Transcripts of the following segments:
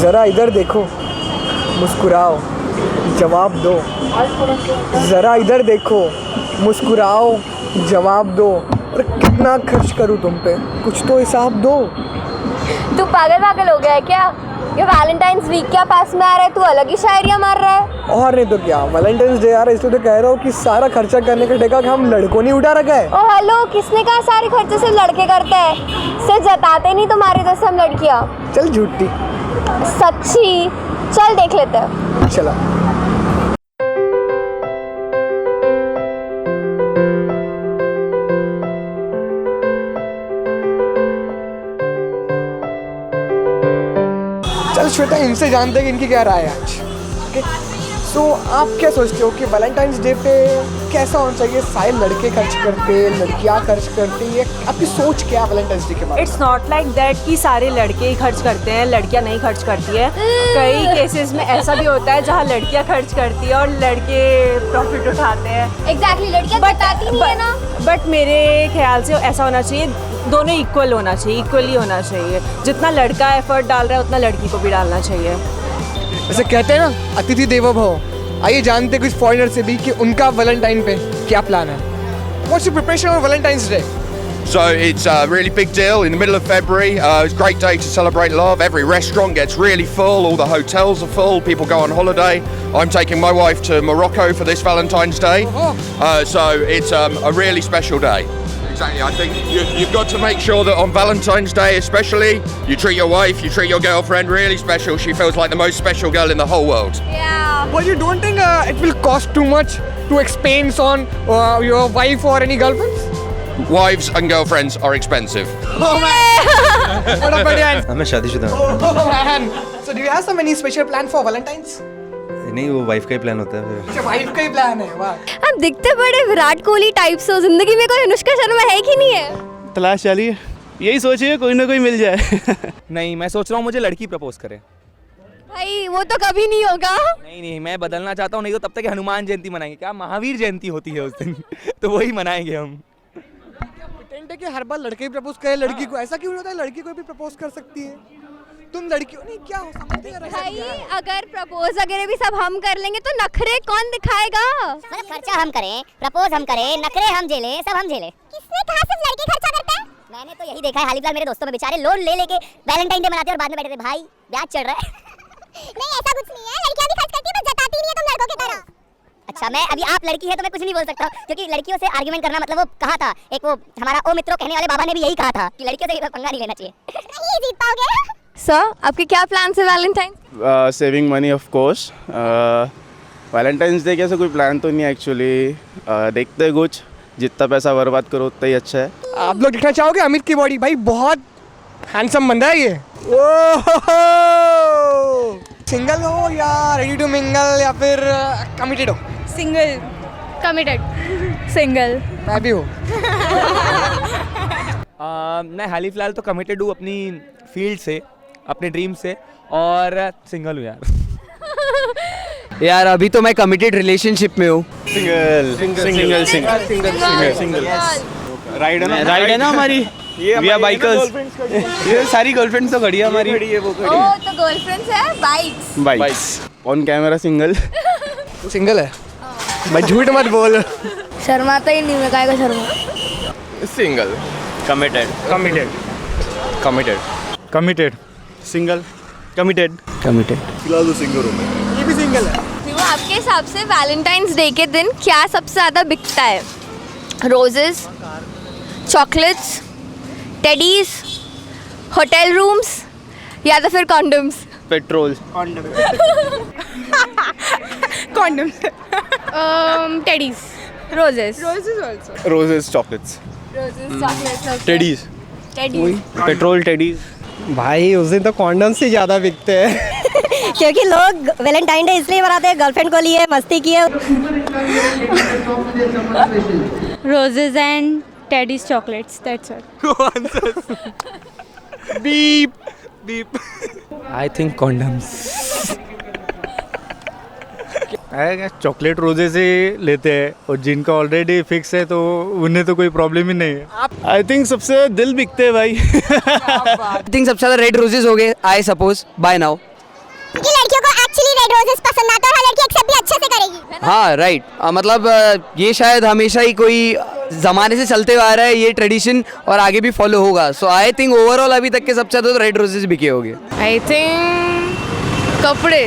ज़रा इधर देखो, मुस्कुराओ, जवाब दो। ज़रा इधर देखो, मुस्कुराओ, जवाब दो। और कितना खर्च करूँ तुम पे, कुछ तो हिसाब दो। तू पागल हो गया है क्या? ये वैलेंटाइंस वीक क्या पास में आ रहा है, तू अलग ही शायरियाँ मार रहा है। और नहीं तो क्या, वैलेंटाइंस डे आ रहा है इसलिए तो कह रहा हूँ कि सारा खर्चा करने का ठेका हम लड़कों ने उठा रखा है। ओ हेलो, किसने कहा सारे खर्चे सिर्फ लड़के करते हैं? सिर्फ जताते नहीं तुम्हारे जैसे हम लड़कियाँ। चल झूठी। सच्ची, चल देख लेते हैं। चला। चल श्वेता, इनसे जानते हैं कि इनकी क्या राय है आज। ओके, सो आप क्या सोचते हो कि वैलेंटाइंस डे पे कैसा होना चाहिए? सारे लड़के खर्च करते, लड़कियां खर्च करती है, आपकी सोच क्या है वैलेंटाइंस डे के बारे में? इट्स नॉट लाइक दैट कि सारे लड़के ही खर्च करते हैं, लड़कियां नहीं खर्च करती है। कई केसेस में ऐसा भी होता है जहाँ लड़कियां खर्च करती है और लड़के प्रॉफिट उठाते हैं। एग्जैक्टली, लड़कियाँ बताती नहीं है ना। बट मेरे ख्याल से ऐसा होना चाहिए, दोनों इक्वल होना चाहिए, इक्वली होना चाहिए। जितना लड़का एफर्ट डाल रहा है उतना लड़की को भी डालना चाहिए। ऐसे कहते हैं ना, अतिथि देवो भव। आइए जानते कुछ फॉरेनर से भी कि उनका वैलेंटाइन पे क्या प्लान है। What's your preparation for Valentine's Day? So it's a really big deal in the middle of February. It's a great day to celebrate love. Every restaurant gets really full. All the hotels are full. People go on holiday. I'm taking my wife to Morocco for this Valentine's Day. So it's a really special day. Exactly. I think you've got to make sure that on Valentine's Day especially, you treat your wife, you treat your girlfriend really special. She feels like the most special girl in the whole world. Yeah. But you don't think it will cost too much to expense on your wife or any girlfriends? Wives and girlfriends are expensive. Oh man! What a बढ़िया answer. मैं शादीशुदा हूँ। Oh man! So do you have some any special plan for Valentine's? नहीं, वो wife का ही plan होता है फिर। अच्छा, वाइफ का ही प्लान है। वाह। आप दिखते बड़े विराट कोहली टाइप से हो, जिंदगी में कोई अनुष्का शर्मा है कि नहीं है? तलाश चली है, यही सोचिए कोई ना कोई मिल जाए। नहीं, मैं सोच रहा हूँ मुझे लड़की प्रपोज करे। भाई वो तो कभी नहीं होगा। नहीं, मैं बदलना चाहता हूँ, नहीं तो तब तक हनुमान जयंती मनाएंगे। क्या महावीर जयंती होती है उस दिन तो वही मनाएंगे हम। प्रिटेंड है कि हर बार लड़के ही प्रपोज करे लड़की को, ऐसा क्यों होता है? लड़की कोई भी प्रपोज कर सकती है। तुम लड़कियों नहीं क्या हो समझते हैं? भाई अगर प्रपोज वगैरह भी सब हम कर लेंगे तो नखरे कौन दिखाएगा? मतलब खर्चा हम करें, प्रपोज हम करें, नखरे हम झेलें, सब हम झेलें। किसने कहा सिर्फ लड़के खर्चा करते हैं? मैंने तो यही देखा है, हाल ही फिलहाल मेरे दोस्तों में बेचारे लोन ले लेके वैलेंटाइन डे मनाते और बाद में बैठे थे भाई ब्याज चढ़ रहा है। नहीं ऐसा कुछ नहीं है, लड़कियां भी खर्च करती है, बस जताती नहीं है तुम लड़कों की तरह। अच्छा, मैं अभी आप लड़की है तो मैं कुछ नहीं बोल सकता क्योंकि लड़कियों से आर्गुमेंट करना मतलब वो कहा था, एक वो हमारा ओ मित्रों कहने वाले बाबा ने भी यही कहा था कि लड़कियों से पंगा नहीं लेना चाहिए। नहीं जीत पाओगे। सर, आपके क्या प्लान है Valentine? Saving money of course. Valentine's day कैसे कोई प्लान तो नहीं एक्चुअली, देखते हैं कुछ, जितना पैसा बर्बाद करो उतना ही अच्छा है। आप लोग देखना चाहोगे अमित की बॉडी? भाई बहुत हैंडसम बंदा है ये। सिंगल हो या रेडी टू मिंगल या फिर कमिटेड हो? सिंगल। कमिटेड। सिंगल। मैं भी हूँ। मैं हाल ही फिलहाल तो कमिटेड हूँ अपनी फील्ड से, अपने ड्रीम से, और सिंगल हूँ यार। यार अभी तो मैं कमिटेड रिलेशनशिप में हूँ। सिंगल। राइड है ना हमारी, वी आर बाइकर्स। ये सारी गर्लफ्रेंड्स तो खड़ी है हमारी। ओ तो गर्लफ्रेंड्स है, बाइक्स। On camera single. तू सिंगल है? भाई झूठ मत बोल। शर्माता ही नहीं, मैं काहे का Sharma. Single. Committed. Single. Committed. फिलहाल तो सिंगर हूँ मैं। ये भी सिंगल है। तो आपके हिसाब से वैलेंटाइंस डे के दिन क्या सबसे ज़्यादा बिकता है? Roses, chocolates, teddies, hotel rooms या तो फिर condoms? Petrol. Condoms. Teddies, roses, roses, chocolates, chocolates, teddies, petrol, teddies. भाई उस दिन तो कॉन्डम्स ही ज़्यादा बिकते हैं। क्योंकि लोग वैलेंटाइन डे इसलिए मनाते हैं, गर्लफ्रेंड को लिए मस्ती किए। Roses and teddies chocolates, that's all. Beep. I think condoms. Chocolate रोजे से लेते हैं और जिनका ऑलरेडी फिक्स है तो उन्हें तो कोई प्रॉब्लम ही नहीं है। आई थिंक सबसे दिल बिकते हैं भाई। आई थिंक सबसे ज़्यादा रेड रोजेस हो गए, I suppose by now. Roses पसंद आता है और हर लड़की एक्सेप्ट भी अच्छे से करेगी। हाँ राइट, मतलब ये शायद हमेशा ही कोई ज़माने से चलते हुआ आ रहा है ये ट्रेडिशन, और आगे भी फॉलो होगा। सो आई थिंक ओवरऑल अभी तक के सबसे ज़्यादा तो रेड रोजेस बिके होंगे। आई थिंक कपड़े।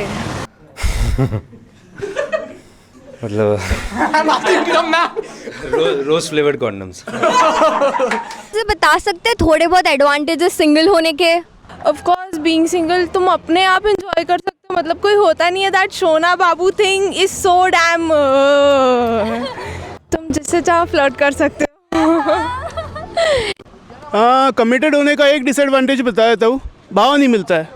मतलब रोज फ्लेवर्ड कॉन्डम्स। बता सकते हैं थोड़े बहुत एडवांटेजेस सिंगल होने के? ऑफ कोर्स बीइंग सिंगल तुम अपने आप एंजॉय कर सकते हो, मतलब कोई होता नहीं है that Shona Babu thing is so damn, तुम जिससे चाहो फ्लर्ट कर सकते हो। हाँ, कमिटेड होने का एक डिसएडवांटेज बता देता हूँ, भाव नहीं मिलता है।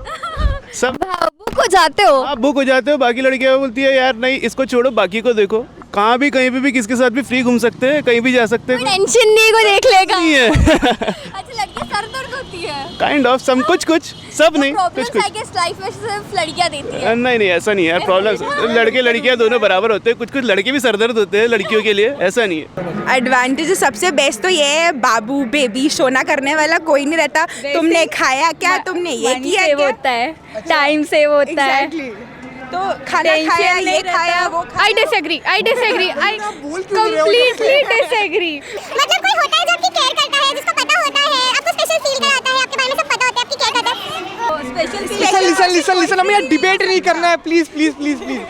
सब बुक हो जाते हो? आप बुक हो जाते हो, बाकी लड़कियाँ बोलती है यार नहीं इसको छोड़ो बाकी को देखो, कहाँ भी कहीं पे भी किसके साथ भी फ्री घूम सकते हैं, कहीं भी जा सकते हैं, टेंशन नहीं, को देख लेगा। नहीं है। अच्छा, लड़कियां सर दर्द होती है? काइंड ऑफ सम कुछ सब नहीं, कुछ प्रॉब्लम्स लाइफ में सिर्फ लड़कियां देती हैं। नहीं ऐसा नहीं है प्रॉब्लम्स, लड़के लड़कियां दोनों बराबर होते हैं, कुछ लड़के भी सरदर्द होते हैं लड़कियों के लिए, ऐसा नहीं है। एडवांटेज सबसे बेस्ट तो ये है, बाबू बेबी शोना करने वाला कोई नहीं रहता। तुमने खाया क्या, तुमने ये किया क्या, होता है, टाइम सेव होता है। तो खाना खाया, ये खाया, वो खाया। I disagree, I completely disagree. मतलब कोई होता है जो आपकी केयर करता है, जिसको पता होता है, आपको स्पेशल फील कराता है, आपके बारे में सब पता होता है, आपकी केयर करता है। लिसन, हमें यहाँ डिबेट नहीं करना है, प्लीज प्लीज प्लीज प्लीज।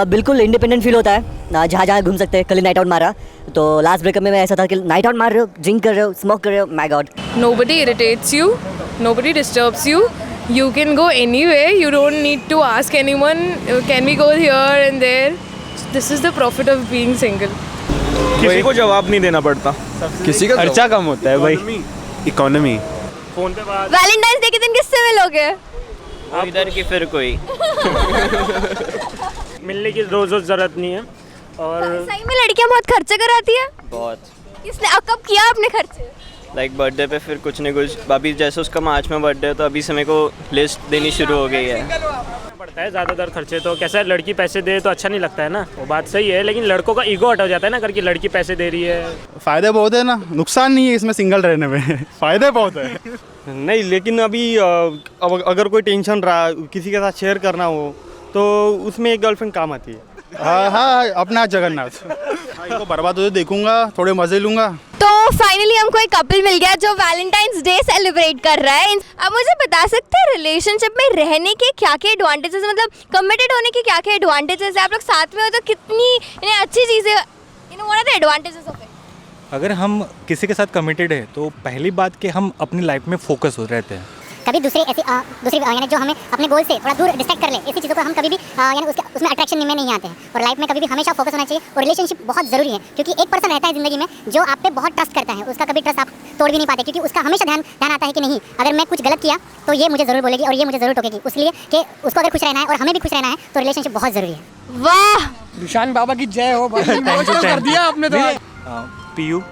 बिल्कुल इंडिपेंडेंट फील होता है, जहाँ जहाँ घूम सकते हैं। कल नाइट आउट मारा तो लास्ट ब्रेकअप में ऐसा था कि नाइट आउट मार रहे हो, ड्रिंक कर रहे हो, स्मोक कर रहे हो, my God. Nobody irritates you, nobody disturbs you. You can go anywhere. You don't need to ask anyone, can we go here and there. This is the profit of being single. किसी को जवाब नहीं देना पड़ता, किसी का खर्चा कम होता है भाई, इकोनॉमी। फोन पे बात वैलेंटाइंस डे के दिन किससे मिलोगे? इधर की फिर कोई मिलने की रोज जरूरत नहीं है। और सही में लड़कियां बहुत खर्चे कराती है? बहुत, किसने, अब कब किया आपने खर्चे? लाइक बर्थडे पे फिर कुछ नहीं कुछ, अभी जैसे उसका मार्च में बर्थडे है तो अभी से मेरे को लिस्ट देनी शुरू हो गई है। पड़ता है ज़्यादातर खर्चे, तो कैसा है लड़की पैसे दे तो अच्छा नहीं लगता है ना, वो बात सही है, लेकिन लड़कों का ईगो हट हो जाता है ना करके, लड़की पैसे दे रही है। फ़ायदे बहुत है ना, नुकसान नहीं है इसमें सिंगल रहने में। फ़ायदे बहुत है। नहीं, लेकिन अभी अब अगर कोई टेंशन रहा किसी के साथ शेयर करना हो तो उसमें एक गर्लफ्रेंड काम आती है। हाँ, अपना जगन्नाथ इनको बर्बाद होते देखूंगा, थोड़े मजे लूंगा। तो फाइनली हमको एक कपल मिल गया जो वैलेंटाइंस डे सेलिब्रेट कर रहा है। अब मुझे बता सकते हैं रिलेशनशिप में रहने के क्या क्या एडवांटेजेस, मतलब कमिटेड होने के क्या क्या एडवांटेजेस है? आप लोग साथ में हो तो कितनी अच्छी चीज़ें, what are the advantages of it? अगर हम किसी के साथ कमिटेड है तो पहली बात कि हम अपनी लाइफ में फोकस हो रहते हैं। कभी दूसरी यानी जो हमें अपने गोल से थोड़ा दूर डिस्ट्रैक्ट कर ले, ऐसी चीज़ों को हम कभी भी यानी उसमें अट्रैक्शन में नहीं आते हैं। और लाइफ में कभी भी हमेशा फोकस होना चाहिए, और रिलेशनशिप बहुत ज़रूरी है, क्योंकि एक पर्सन रहता है ज़िंदगी में जो आप पे बहुत ट्रस्ट करता है, उसका कभी ट्रस्ट आप तोड़ भी नहीं पाते, क्योंकि उसका हमेशा ध्यान आता है कि नहीं अगर मैं कुछ गलत किया तो ये मुझे ज़रूर बोलेगी और ये मुझे ज़रूर टोकेगी, इसलिए कि उसको अगर खुश रहना है और हमें भी खुश रहना है तो रिलेशनशिप बहुत ज़रूरी है। वाह, दुशान बाबा की जय हो। कर दिया आपने तो। पीयू,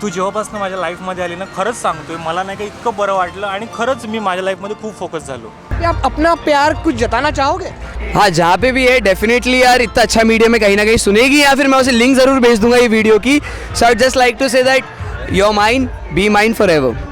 तू जेव्हापासून माझ्या लाईफमध्ये आली ना, खरंच सांगतोय मला नाही का इतकं बरं वाटलं, आणि खरंच मी माझ्या लाईफमध्ये खूप फोकस झालो। आप अपना प्यार कुछ जताना चाहोगे? हाँ, जहाँ पे भी है डेफिनेटली यार, इतना अच्छा मीडियम में कहीं ना कहीं सुनेगी, या फिर मैं उसे लिंक ज़रूर भेज दूंगा ये वीडियो की। So I just like to say that your mine be mine for ever.